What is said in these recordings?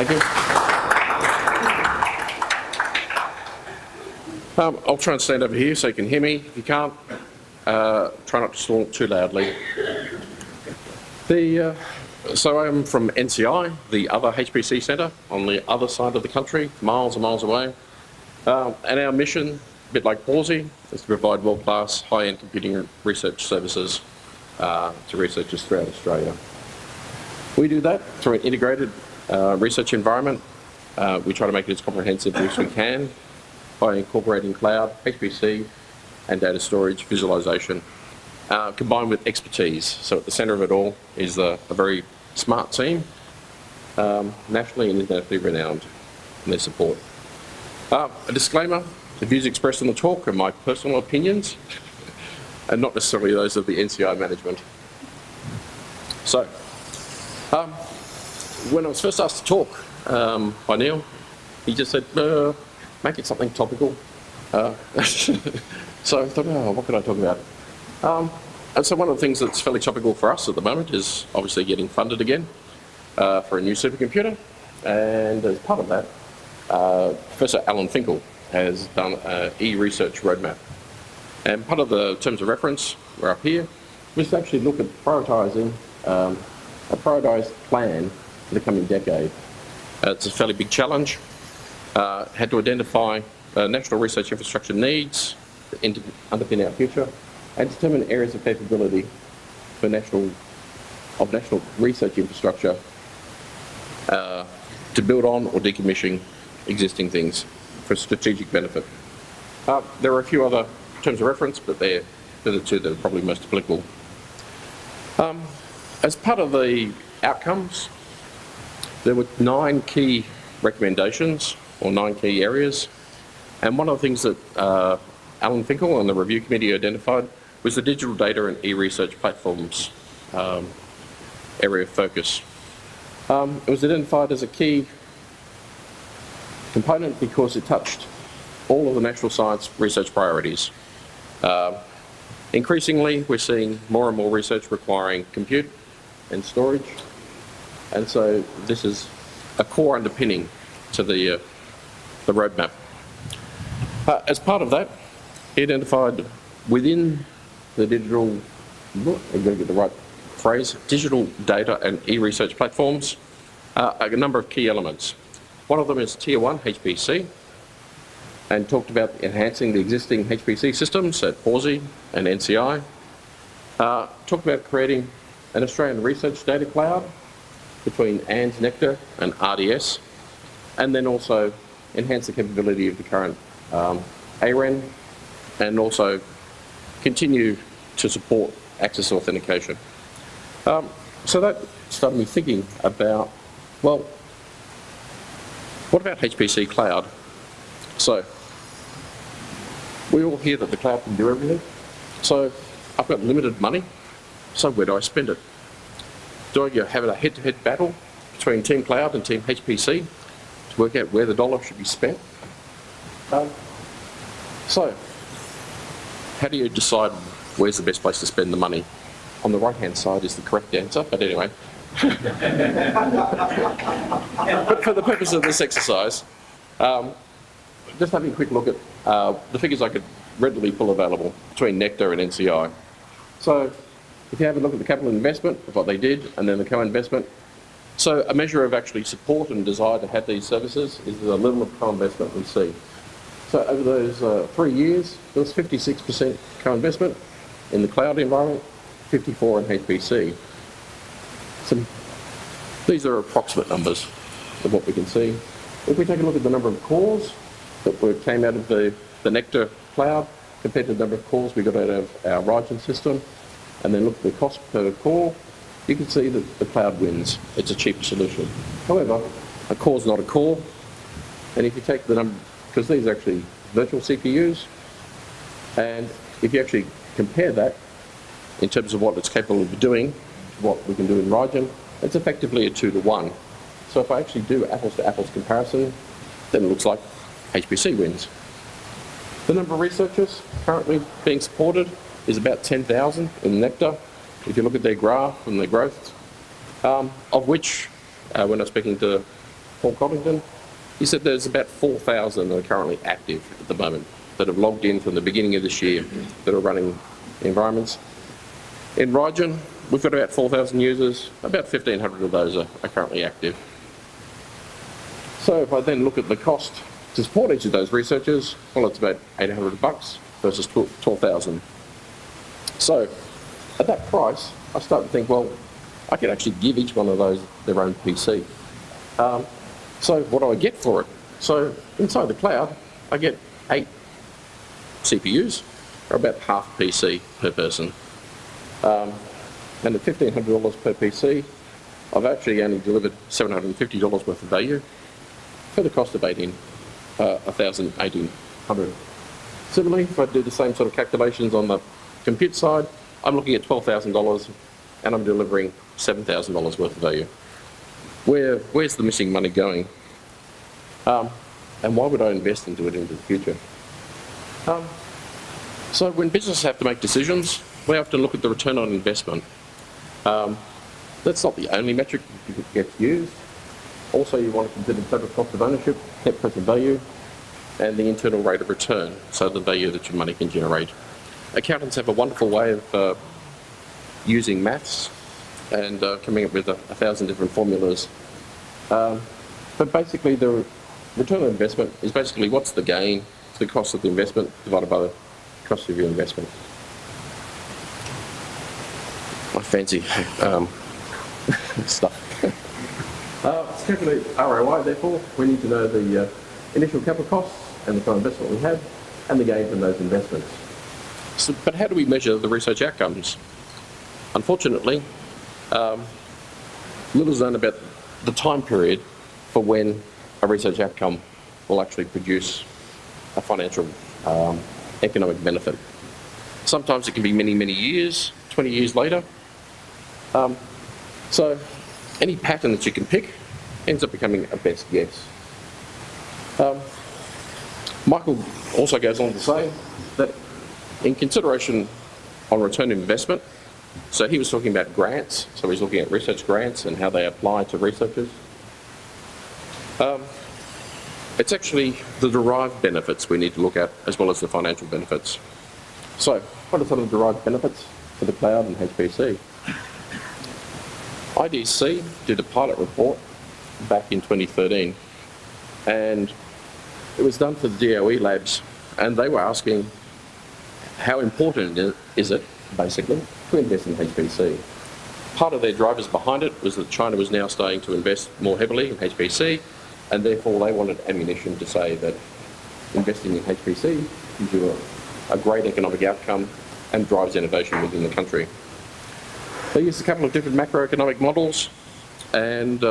Thank you. I'll try and stand over here so you can hear me. If you can't, try not to talk too loudly. So I'm from NCI, the other HPC centre on the other side of the country, miles and miles away. And our mission, a bit like Pawsey, is to provide world-class, high-end computing research services to researchers throughout Australia. We do that through an integrated research environment. We try to make it as comprehensive as we can by incorporating cloud, HPC, and data storage visualization, combined with expertise. So at the centre of it all is a very smart team, nationally and internationally renowned in their support. A disclaimer, the views expressed in the talk are my personal opinions and not necessarily those of the NCI management. So, when I was first asked to talk by Neil, he just said, make it something topical. So I thought, what can I talk about? And so one of the things that's fairly topical for us at the moment is obviously getting funded again for a new supercomputer. And as part of that, Professor Allan Finkel has done an eResearch roadmap. And part of the terms of reference, we're up here, was to actually look at prioritising a prioritised plan for the coming decade. It's a fairly big challenge. Had to identify national research infrastructure needs to underpin our future and determine areas of capability for national research infrastructure to build on or decommission existing things for strategic benefit. There are a few other terms of reference, but they're the two that are probably most applicable. As part of the outcomes, there were 9 key recommendations or 9 key areas, and one of the things that Allan Finkel and the review committee identified was the digital data and eResearch platforms area of focus. It was identified as a key component because it touched all of the national science research priorities. Increasingly, we're seeing more and more research requiring compute and storage, and so this is a core underpinning to the roadmap. As part of that, he identified within the digital, I'm going to get the right phrase, digital data and eResearch platforms, a number of key elements. One of them is Tier 1 HPC, and talked about enhancing the existing HPC systems at Pawsey and NCI. Talked about creating an Australian research data cloud between ANZ, Nectar and RDS, and then also enhance the capability of the current AREN, and also continue to support access authentication. So that started me thinking about, well, what about HPC Cloud? So, we all hear that the cloud can do everything. So, I've got limited money, so where do I spend it? Do I have a head-to-head battle between Team Cloud and Team HPC to work out where the dollar should be spent? So, how do you decide where's the best place to spend the money? On the right-hand side is the correct answer, but anyway. But for the purpose of this exercise, just having a quick look at the figures I could readily pull available between Nectar and NCI. So, if you have a look at the capital investment of what they did, and then the co-investment, so a measure of actually support and desire to have these services is the level of co-investment we see. So over those 3 years, there was 56% co-investment in the cloud environment, 54% in HPC. So these are approximate numbers of what we can see. If we take a look at the number of cores that came out of the Nectar cloud compared to the number of cores we got out of our Rygen system, and then look at the cost per core, you can see that the cloud wins. It's a cheaper solution. However, a core is not a core, and if you take the number, because these are actually virtual CPUs, and if you actually compare that in terms of what it's capable of doing, what we can do in Rygen, it's effectively a 2-to-1. So if I actually do apples-to-apples comparison, then it looks like HPC wins. The number of researchers currently being supported is about 10,000 in Nectar, if you look at their graph and their growth, of which, when I was speaking to Paul Coddington. He said there's about 4,000 that are currently active at the moment that have logged in from the beginning of this year that are running environments. In Rygen, we've got about 4,000 users. About 1,500 of those are currently active. So if I then look at the cost to support each of those researchers, well, it's about $800 versus 12,000. So at that price, I start to think, well, I could actually give each one of those their own PC. So what do I get for it? So inside the cloud, I get 8 CPUs, or about half a PC per person. And at $1,500 per PC, I've actually only delivered $750 worth of value for the cost of $1,800. Similarly, if I do the same sort of calculations on the compute side, I'm looking at $12,000 and I'm delivering $7,000 worth of value. Where's the missing money going? And why would I invest into it into the future? So when businesses have to make decisions, we often look at the return on investment. That's not the only metric that gets used. Also, you want to consider total cost of ownership, net present value, and the internal rate of return, so the value that your money can generate. Accountants have a wonderful way of using maths and coming up with 1,000 different formulas. But basically, the return on investment is basically what's the gain, the cost of the investment divided by the cost of your investment. My fancy stuff. To calculate ROI, therefore, we need to know the initial capital costs and the kind of investment we have and the gain from those investments. So, but how do we measure the research outcomes? Unfortunately, little is known about the time period for when a research outcome will actually produce a financial economic benefit. Sometimes it can be many, many years, 20 years later. So any pattern that you can pick ends up becoming a best guess. Michael also goes on to say that in consideration on return on investment, so he was talking about grants, so he's looking at research grants and how they apply to researchers. It's actually the derived benefits we need to look at as well as the financial benefits. So what are some of the derived benefits for the cloud and HPC? IDC did a pilot report back in 2013, and it was done for the DOE labs, and they were asking how important is it, basically, to invest in HPC. Part of their drivers behind it was that China was now starting to invest more heavily in HPC, and therefore they wanted ammunition to say that investing in HPC gives you a great economic outcome and drives innovation within the country. They used a couple of different macroeconomic models and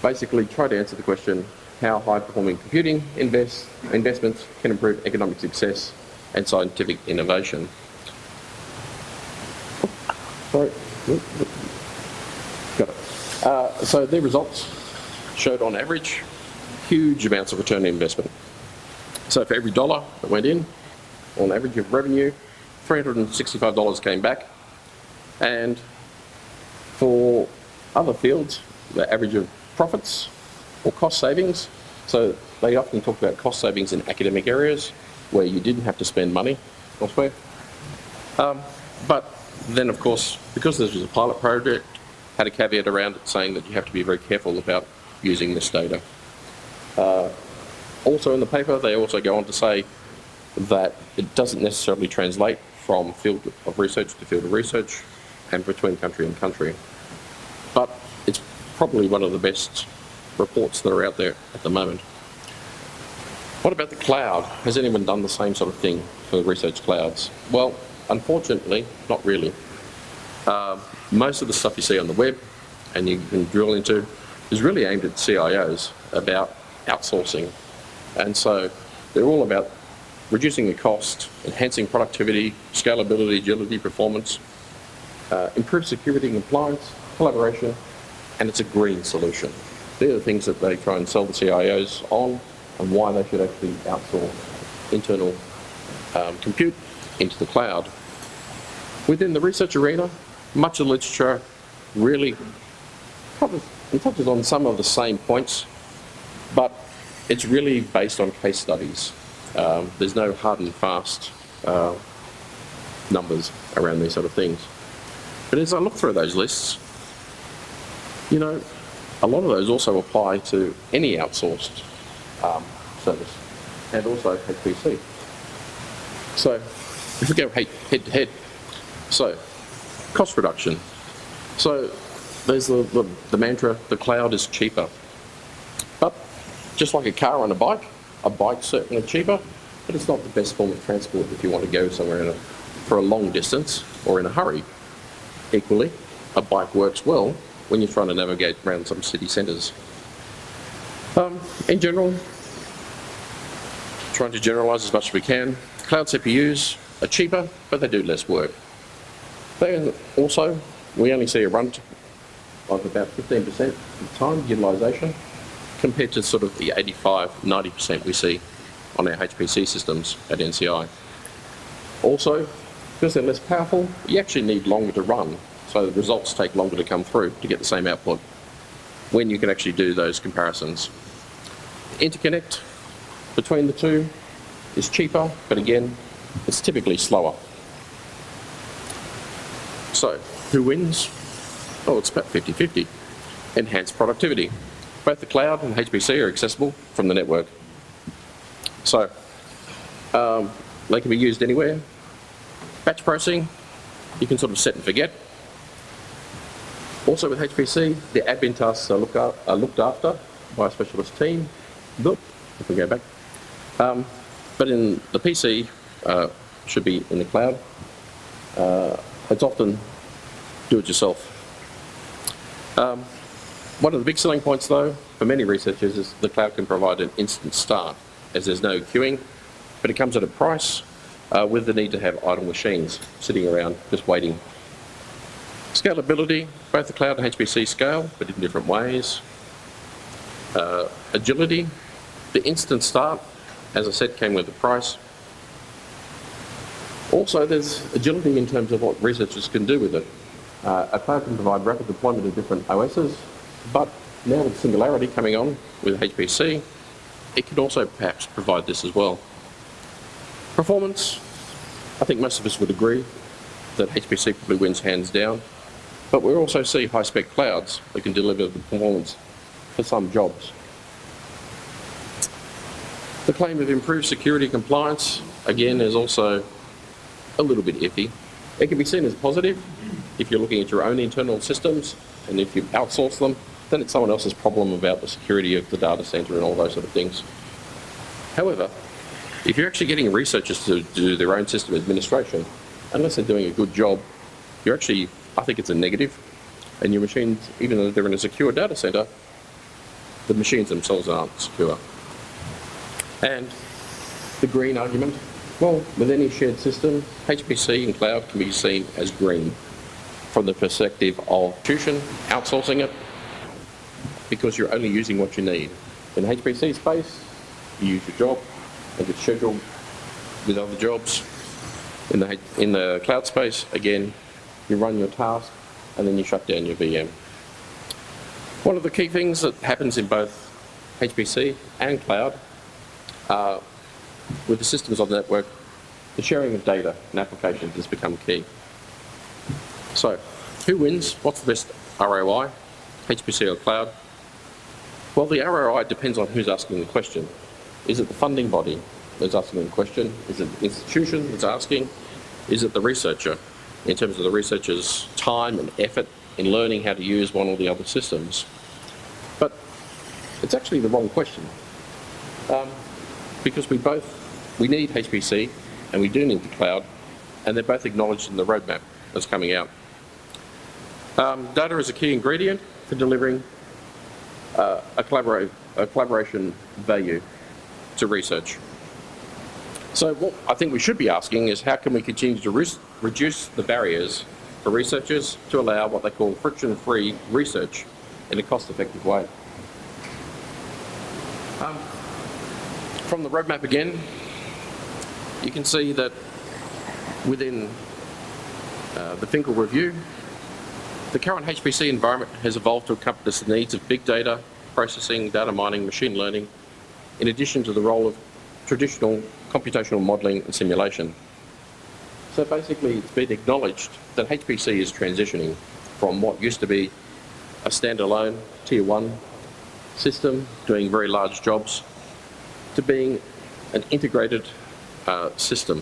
basically tried to answer the question how high-performing computing investments can improve economic success and scientific innovation. Sorry. Got it. So their results showed on average huge amounts of return on investment. So for every dollar that went in, on average of revenue, $365 came back. And for other fields, the average of profits or cost savings, so they often talk about cost savings in academic areas where you didn't have to spend money elsewhere. But then, of course, because this was a pilot project, had a caveat around it saying that you have to be very careful about using this data. Also in the paper, they also go on to say that it doesn't necessarily translate from field of research to field of research and between country and country. But it's probably one of the best reports that are out there at the moment. What about the cloud? Has anyone done the same sort of thing for research clouds? Well, unfortunately, not really. Most of the stuff you see on the web and you can drill into is really aimed at CIOs about outsourcing. And so they're all about reducing the cost, enhancing productivity, scalability, agility, performance, improved security and compliance, collaboration, and it's a green solution. They're the things that they try and sell the CIOs on and why they should actually outsource internal compute into the cloud. Within the research arena, much of the literature really covers It touches on some of the same points, but it's really based on case studies. There's no hard and fast numbers around these sort of things. But as I look through those lists, you know, a lot of those also apply to any outsourced service, and also HPC. So if we go head to head, so cost reduction. So there's the mantra, the cloud is cheaper. But just like a car and a bike's certainly cheaper, but it's not the best form of transport if you want to go somewhere for a long distance or in a hurry. Equally, a bike works well when you're trying to navigate around some city centres. In general, trying to generalise as much as we can, cloud CPUs are cheaper, but they do less work. They also, we only see a run of about 15% of time utilisation compared to sort of the 85-90% we see on our HPC systems at NCI. Also, because they're less powerful, you actually need longer to run, so the results take longer to come through to get the same output when you can actually do those comparisons. Interconnect between the two is cheaper, but again, it's typically slower. So, who wins? Oh, it's about 50-50. Enhanced productivity. Both the cloud and HPC are accessible from the network. So, they can be used anywhere. Batch processing, you can sort of set and forget. Also with HPC, the admin tasks are looked after by a specialist team. Look, if we go back. But in the PC, should be in the cloud. It's often do-it-yourself. One of the big selling points, though, for many researchers is the cloud can provide an instant start, as there's no queuing, but it comes at a price with the need to have idle machines sitting around just waiting. Scalability, both the cloud and HPC scale, but in different ways. Agility, the instant start, as I said, came with a price. Also, there's agility in terms of what researchers can do with it. A cloud can provide rapid deployment of different OSs, but now with Singularity coming on with HPC, it can also perhaps provide this as well. Performance, I think most of us would agree that HPC probably wins hands down, but we also see high-spec clouds that can deliver the performance for some jobs. The claim of improved security compliance, again, is also a little bit iffy. It can be seen as positive if you're looking at your own internal systems, and if you outsource them, then it's someone else's problem about the security of the data centre and all those sort of things. However, if you're actually getting researchers to do their own system administration, unless they're doing a good job, you're actually, I think it's a negative, and your machines, even though they're in a secure data centre, the machines themselves aren't secure. And the green argument, well, with any shared system, HPC and cloud can be seen as green from the perspective of institution outsourcing it, because you're only using what you need. In HPC space, you use your job and it's scheduled with other jobs. In the cloud space, again, you run your task and then you shut down your VM. One of the key things that happens in both HPC and cloud with the systems on the network, the sharing of data and applications has become key. So, who wins? What's the best ROI? HPC or cloud? Well, the ROI depends on who's asking the question. Is it the funding body that's asking the question? Is it the institution that's asking? Is it the researcher, in terms of the researcher's time and effort in learning how to use one or the other systems? But it's actually the wrong question. Because we need HPC and we do need the cloud, and they're both acknowledged in the roadmap that's coming out. Data is a key ingredient for delivering a collaboration value to research. So what I think we should be asking is, how can we continue to reduce the barriers for researchers to allow what they call friction-free research in a cost-effective way? From the roadmap again, you can see that within the Finkel review, The current HPC environment has evolved to encompass the needs of big data, processing, data mining, machine learning, in addition to the role of traditional computational modelling and simulation. So basically, it's been acknowledged that HPC is transitioning from what used to be a standalone tier 1 system doing very large jobs to being an integrated system.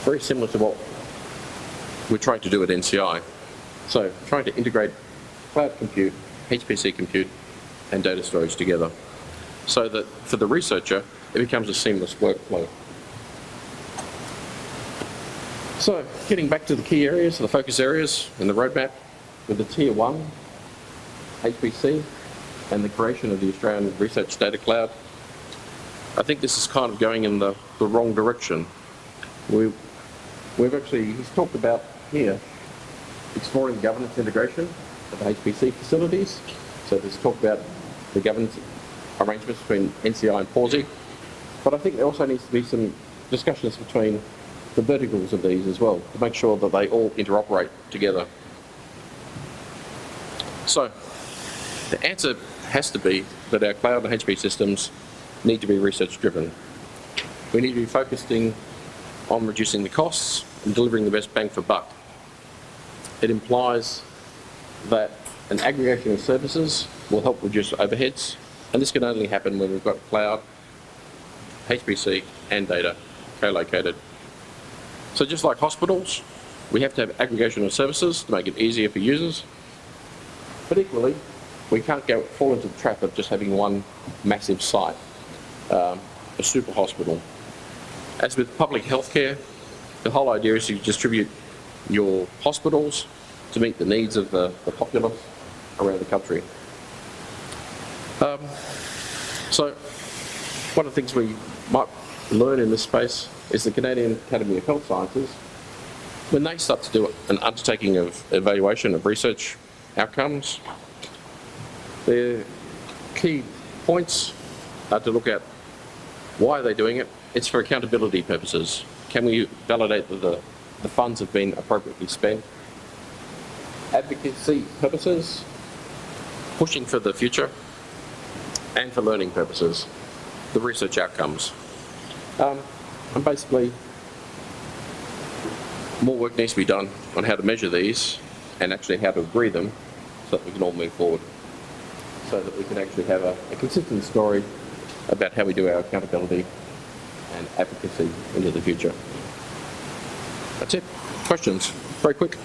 Very similar to what we're trying to do at NCI. So trying to integrate cloud compute, HPC compute, and data storage together so that for the researcher, it becomes a seamless workflow. So getting back to the key areas, the focus areas in the roadmap with the tier 1 HPC and the creation of the Australian Research Data Cloud, I think this is kind of going in the wrong direction. He's talked about here exploring governance integration of HPC facilities. So there's talk about the governance arrangements between NCI and PAWSI. But I think there also needs to be some discussions between the verticals of these as well to make sure that they all interoperate together. So the answer has to be that our cloud and HPC systems need to be research driven. We need to be focusing on reducing the costs and delivering the best bang for buck. It implies that an aggregation of services will help reduce overheads, and this can only happen when we've got cloud, HPC and data co-located. So just like hospitals, we have to have aggregation of services to make it easier for users, but equally, we can't fall into the trap of just having one massive site, a super hospital. As with public healthcare, the whole idea is to distribute your hospitals to meet the needs of the populace around the country. So one of the things we might learn in this space is the Canadian Academy of Health Sciences, when they start to do an undertaking of evaluation of research outcomes, their key points are to look at why are they doing it. It's for accountability purposes. Can we validate that the funds have been appropriately spent? Advocacy purposes, pushing for the future, and for learning purposes, the research outcomes. And basically, more work needs to be done on how to measure these and actually how to agree them so that we can all move forward, so that we can actually have a consistent story about how we do our accountability and advocacy into the future. That's it. Questions? Very quick.